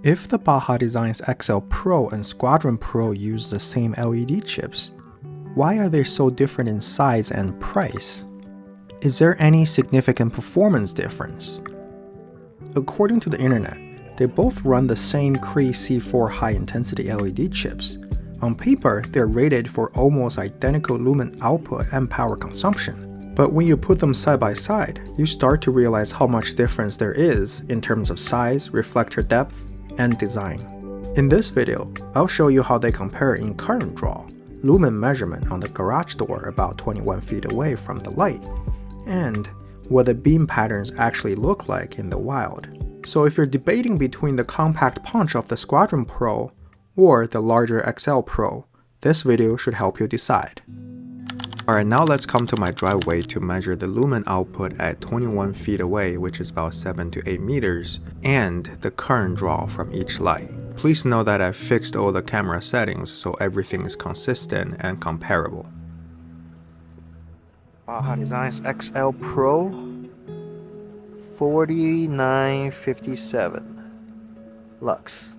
If the Baja Designs XL Pro and Squadron Pro use the same LED chips, why are they so different in size and price? Is there any significant performance difference? According to the internet, they both run the same Cree C4 high-intensity LED chips. On paper, they're rated for almost identical lumen output and power consumption. But when you put them side by side, you start to realize how much difference there is in terms of size, reflector depth, and design. In this video, I'll show you how they compare in current draw, lumen measurement on the garage door about 21 feet away from the light, and what the beam patterns actually look like in the wild. So if you're debating between the compact punch of the Squadron Pro or the larger XL Pro, this video should help you decide. Alright, now let's come to my driveway to measure the lumen output at 21 feet away, which is about 7 to 8 meters, and the current draw from each light. Please know that I've fixed all the camera settings so everything is consistent and comparable. Baja Designs XL Pro 4957 lux.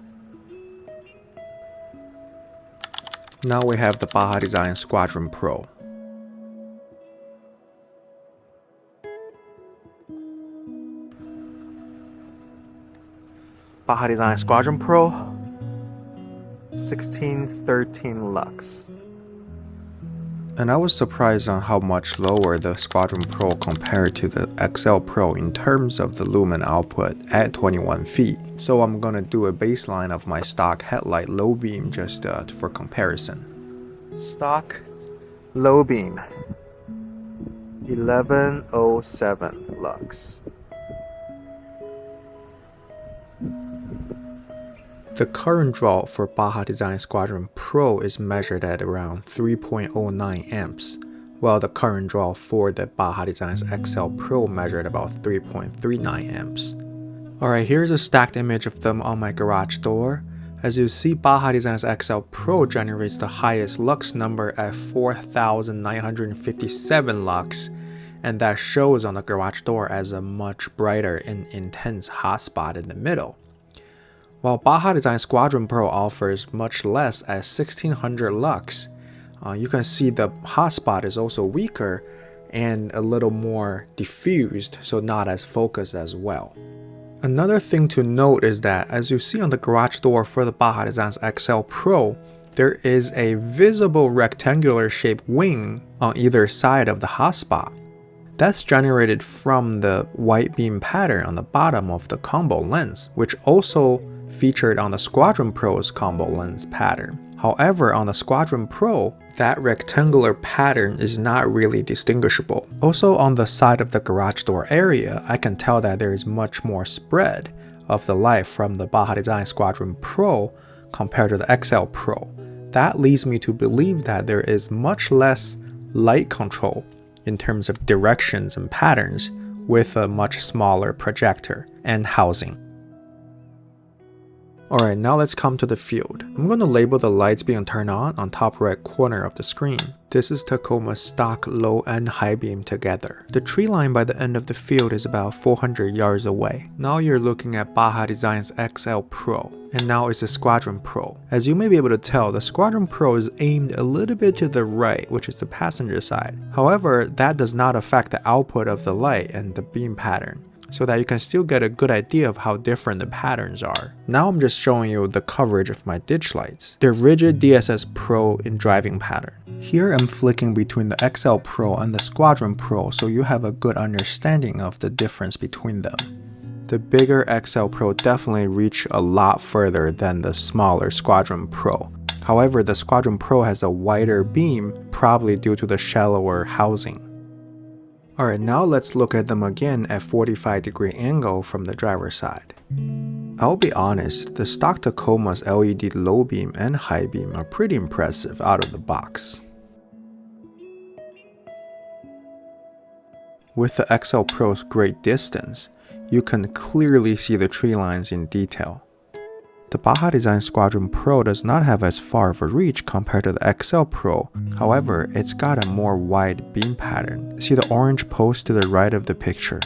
Now we have the Baja Designs Squadron Pro. Baja Designs Squadron Pro 1613 lux. And I was surprised on how much lower the Squadron Pro compared to the XL Pro in terms of the lumen output at 21 feet. So I'm gonna do a baseline of my stock headlight low beam just for comparison. Stock low beam 1107 lux. The current draw for Baja Design Squadron Pro is measured at around 3.09 amps, while the current draw for the Baja Designs XL Pro measured about 3.39 amps. Alright, here's a stacked image of them on my garage door. As you see, Baja Designs XL Pro generates the highest lux number at 4,957 lux, and that shows on the garage door as a much brighter and intense hotspot in the middle. While Baja Design Squadron Pro offers much less at 1600 lux, you can see the hotspot is also weaker and a little more diffused, so not as focused as well. Another thing to note is that as you see on the garage door for the Baja Designs XL Pro, there is a visible rectangular shaped wing on either side of the hotspot. That's generated from the white beam pattern on the bottom of the combo lens, which also featured on the Squadron Pro's combo lens pattern. However, on the Squadron Pro, that rectangular pattern is not really distinguishable. Also on the side of the garage door area, I can tell that there is much more spread of the light from the Baja Design Squadron Pro compared to the XL Pro. That leads me to believe that there is much less light control in terms of directions and patterns with a much smaller projector and housing. Alright, now let's come to the field. I'm going to label the lights being turned on top right corner of the screen. This is Tacoma's stock low and high beam together. The tree line by the end of the field is about 400 yards away. Now you're looking at Baja Designs XL Pro, and now it's the Squadron Pro. As you may be able to tell, the Squadron Pro is aimed a little bit to the right, which is the passenger side. However, that does not affect the output of the light and the beam pattern, so that you can still get a good idea of how different the patterns are. Now I'm just showing you the coverage of my ditch lights. They're rigid DSS Pro in driving pattern. Here I'm flicking between the XL Pro and the Squadron Pro so you have a good understanding of the difference between them. The bigger XL Pro definitely reach a lot further than the smaller Squadron Pro. However, the Squadron Pro has a wider beam, probably due to the shallower housing. Alright, now let's look at them again at 45-degree angle from the driver's side. I'll be honest, the stock Tacoma's LED low beam and high beam are pretty impressive out of the box. With the XL Pro's great distance, you can clearly see the tree lines in detail. The Baja Design Squadron Pro does not have as far of a reach compared to the XL Pro, however, it's got a more wide beam pattern. See the orange post to the right of the picture.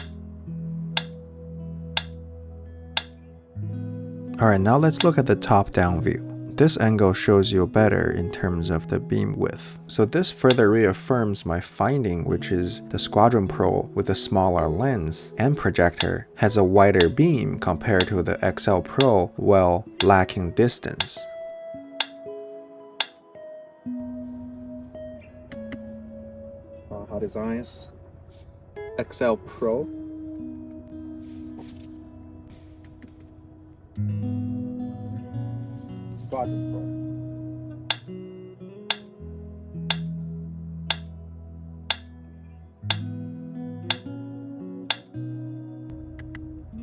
Alright, now let's look at the top-down view. This angle shows you better in terms of the beam width. So this further reaffirms my finding, which is the Squadron Pro with a smaller lens and projector has a wider beam compared to the XL Pro while lacking distance. Baja Designs XL Pro. Squadron Pro.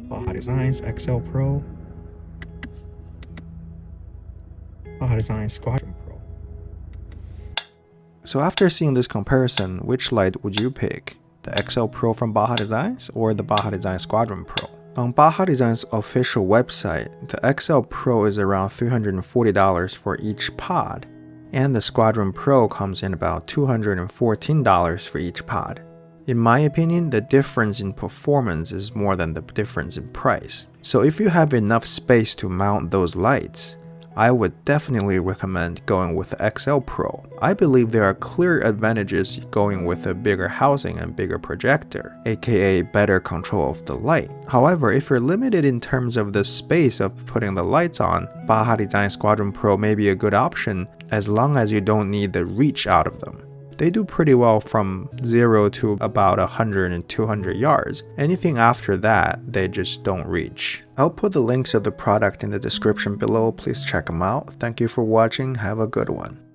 Baja Designs XL Pro. Baja Designs Squadron Pro. So after seeing this comparison, which light would you pick? The XL Pro from Baja Designs or the Baja Designs Squadron Pro? On Baja Design's official website, the XL Pro is around $340 for each pod, and the Squadron Pro comes in about $214 for each pod. In my opinion, the difference in performance is more than the difference in price. So if you have enough space to mount those lights, I would definitely recommend going with the XL Pro. I believe there are clear advantages going with a bigger housing and bigger projector, aka better control of the light. However, if you're limited in terms of the space of putting the lights on, Baja Design Squadron Pro may be a good option as long as you don't need the reach out of them. They do pretty well from 0 to about 100 and 200 yards. Anything after that, they just don't reach. I'll put the links of the product in the description below. Please check them out. Thank you for watching. Have a good one.